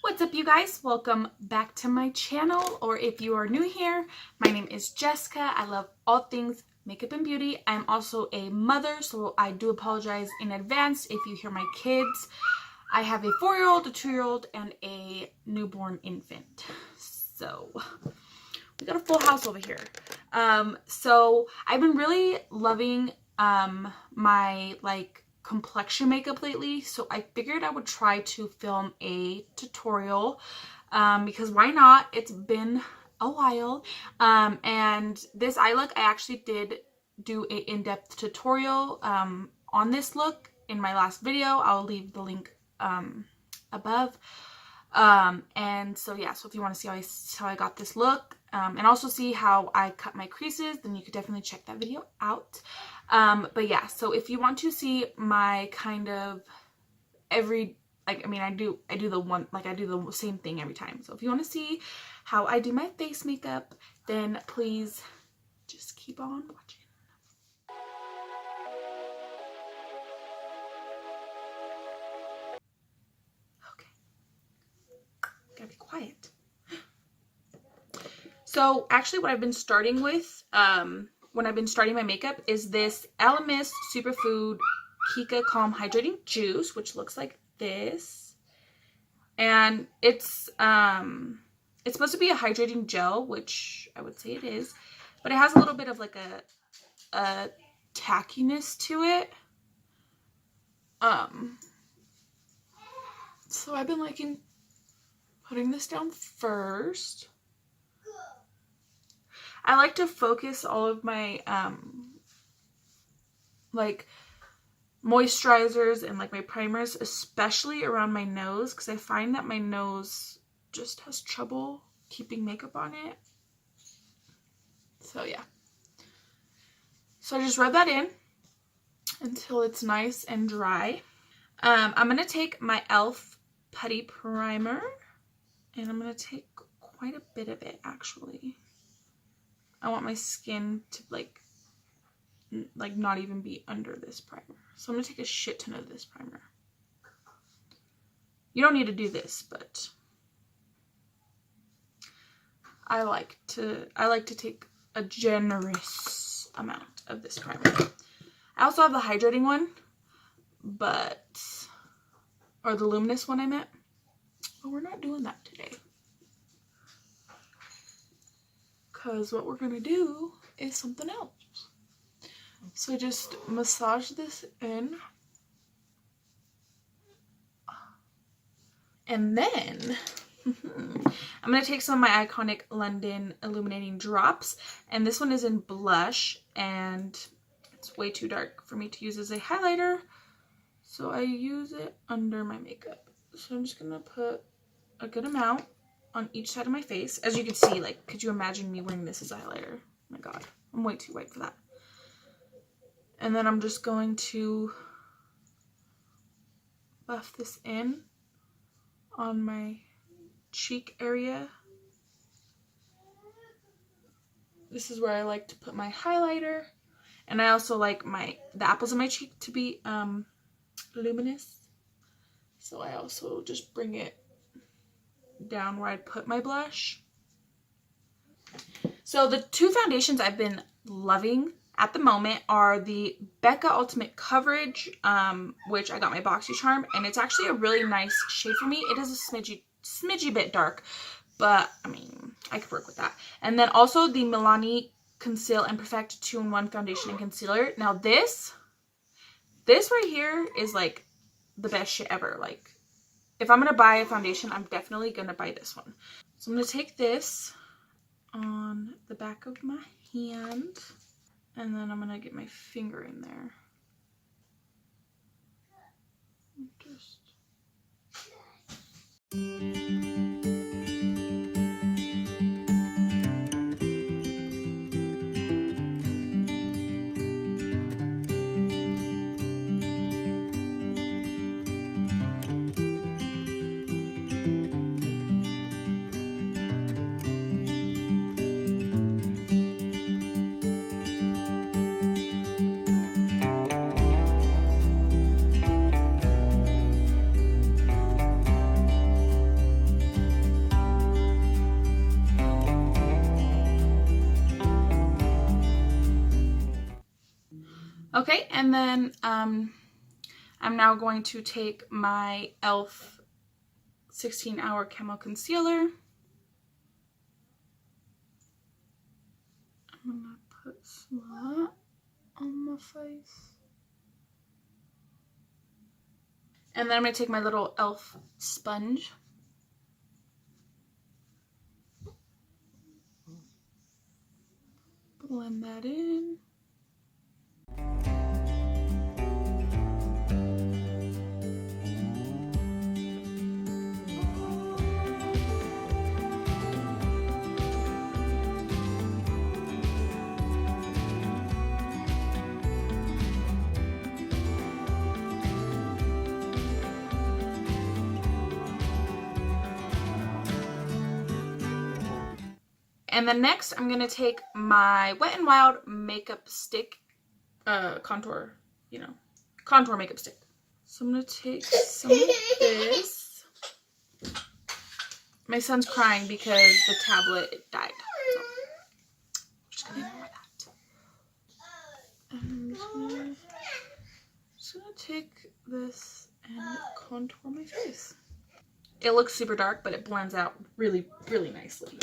What's up, you guys? Welcome back to my channel, or if you are new here, my name is Jessica. I love all things makeup and beauty. I'm also a mother, so I do apologize in advance if you hear my kids. I have a 4-year-old, a 2-year-old, and a newborn infant. So we got a full house over here. So I've been really loving my complexion makeup lately, so I figured I would try to film a tutorial because why not? It's been a while. And this eye look, I actually did do a in-depth tutorial on this look in my last video. I'll leave the link above. And so yeah, so if you want to see how I got this look, and also see how I cut my creases, then you could definitely check that video out. But yeah, so if you want to see my kind of I do the same thing every time. So if you want to see how I do my face makeup, then please just keep on watching. Okay. Gotta be quiet. So actually what I've been starting with, when I've been starting my makeup, is this Elemis Superfood Kika Calm Hydrating Juice, which looks like this. And it's supposed to be a hydrating gel, which I would say it is, but it has a little bit of like a tackiness to it. So I've been liking putting this down first. I like to focus all of my moisturizers and my primers, especially around my nose, because I find that my nose just has trouble keeping makeup on it. So yeah. So I just rub that in until it's nice and dry. I'm going to take my e.l.f. Putty Primer, and I'm going to take quite a bit of it actually. I want my skin to not even be under this primer. So I'm going to take a shit ton of this primer. You don't need to do this, but I like to take a generous amount of this primer. I also have the hydrating one, or the luminous one I meant, but we're not doing that today. Because what we're going to do is something else. So just massage this in. And then I'm going to take some of my iconic London Illuminating Drops. And this one is in blush. And it's way too dark for me to use as a highlighter. So I use it under my makeup. So I'm just going to put a good amount on each side of my face. As you can see, could you imagine me wearing this as a highlighter? Oh my god, I'm way too white for that. And then I'm just going to buff this in on my cheek area. This is where I like to put my highlighter. And I also like the apples of my cheek to be luminous. So I also just bring it down where I'd put my blush. So the two foundations I've been loving at the moment are the Becca Ultimate Coverage, which I got my Boxy Charm, and it's actually a really nice shade for me. It is a smidgy bit dark, but I mean, I could work with that. And then also the Milani Conceal and Perfect 2-in-1 Foundation and Concealer. Now this right here is the best shit ever. If I'm going to buy a foundation, I'm definitely going to buy this one. So I'm going to take this on the back of my hand, and then I'm going to get my finger in there. Okay, and then I'm now going to take my e.l.f. 16-hour Camo Concealer. I'm gonna put some of that on my face. And then I'm gonna take my little e.l.f. sponge. Blend that in. And then next, I'm going to take my Wet n Wild makeup stick, contour makeup stick. So I'm going to take some of this. My son's crying because the tablet died. So I'm just going to ignore that. And I'm just going to take this and contour my face. It looks super dark, but it blends out really, really nicely.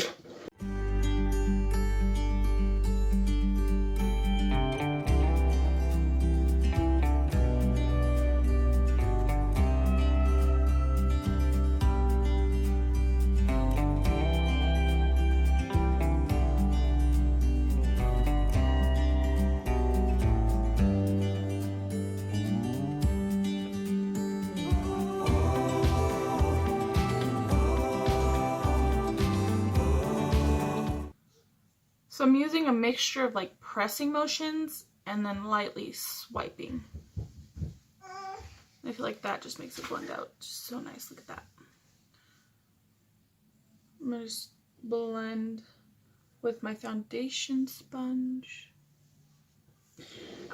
So I'm using a mixture of like pressing motions and then lightly swiping. I feel like that just makes it blend out just so nice. Look at that. I'm going to just blend with my foundation sponge.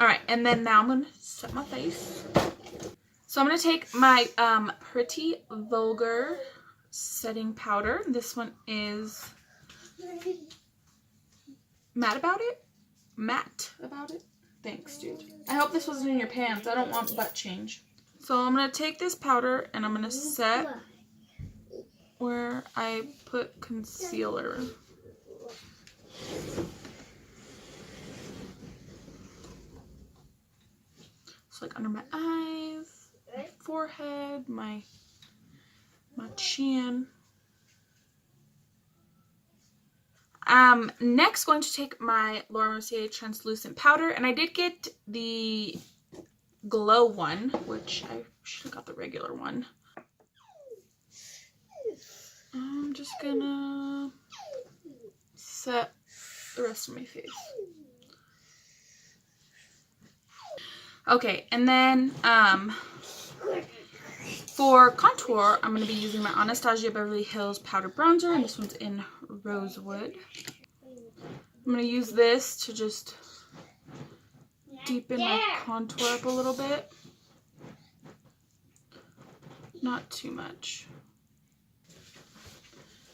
Alright, and then now I'm going to set my face. So I'm going to take my Pretty Vulgar setting powder. This one is Matte About It? Thanks, dude. I hope this wasn't in your pants. I don't want butt change. So I'm going to take this powder and I'm going to set where I put concealer. So like under my eyes, my forehead, my chin. Next, going to take my Laura Mercier translucent powder, and I did get the glow one, which I should have got the regular one. I'm just gonna set the rest of my face. Okay, and then for contour, I'm going to be using my Anastasia Beverly Hills Powder Bronzer, and this one's in Rosewood. I'm going to use this to just deepen my contour up a little bit. Not too much.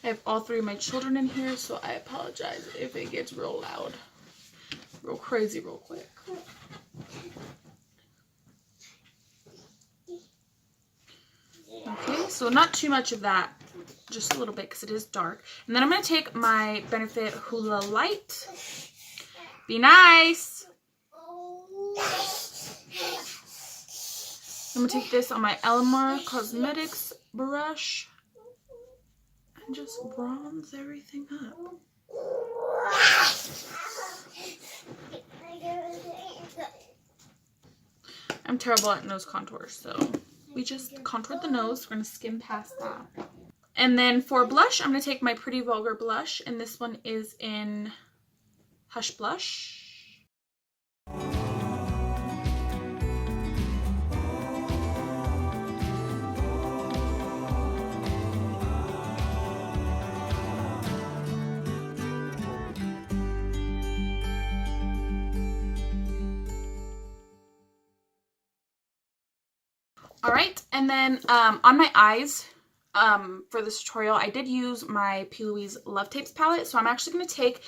I have all three of my children in here, so I apologize if it gets real loud. Real crazy real quick. Okay, so not too much of that, just a little bit because it is dark. And then I'm going to take my Benefit Hula Light. Be nice! I'm going to take this on my Elamar Cosmetics brush and just bronze everything up. I'm terrible at nose contours, so we just contoured the nose. We're going to skim past that. And then for blush, I'm going to take my Pretty Vulgar blush, and this one is in Hush Blush. Alright, and then on my eyes, for this tutorial, I did use my PLouise Love Tapes palette, so I'm actually going to take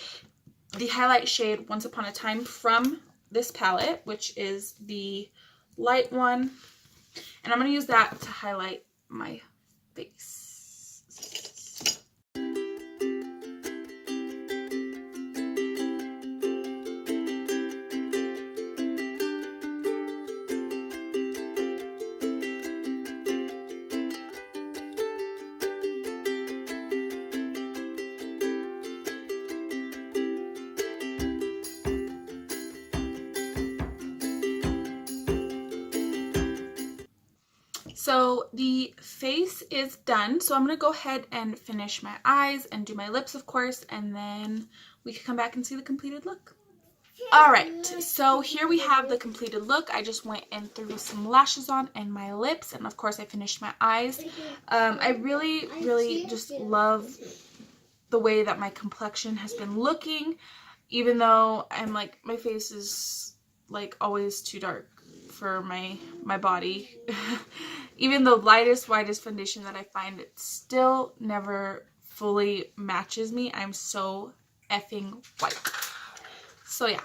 the highlight shade Once Upon a Time from this palette, which is the light one, and I'm going to use that to highlight my face. So the face is done, so I'm going to go ahead and finish my eyes and do my lips, of course, and then we can come back and see the completed look. Alright, so here we have the completed look. I just went and threw some lashes on and my lips, and of course I finished my eyes. I really just love the way that my complexion has been looking, even though I'm like, my face is like always too dark for my body. Even the lightest, whitest foundation that I find, it still never fully matches me. I'm so effing white. So yeah.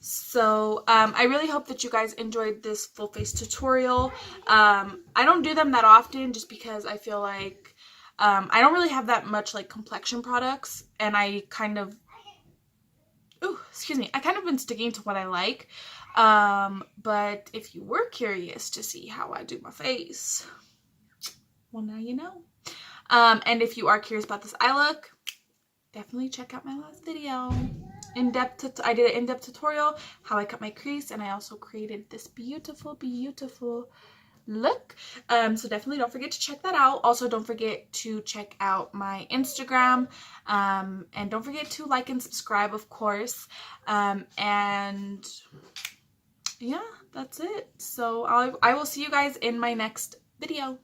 So I really hope that you guys enjoyed this full face tutorial. I don't do them that often just because I feel like I don't really have that much like complexion products, and I kind of been sticking to what I like. But if you were curious to see how I do my face, well, now you know. And if you are curious about this eye look, definitely check out my last video. I did an in-depth tutorial how I cut my crease, and I also created this beautiful look. So definitely don't forget to check that out. Also, don't forget to check out my Instagram, and don't forget to like and subscribe, of course. And yeah, that's it. So I will see you guys in my next video.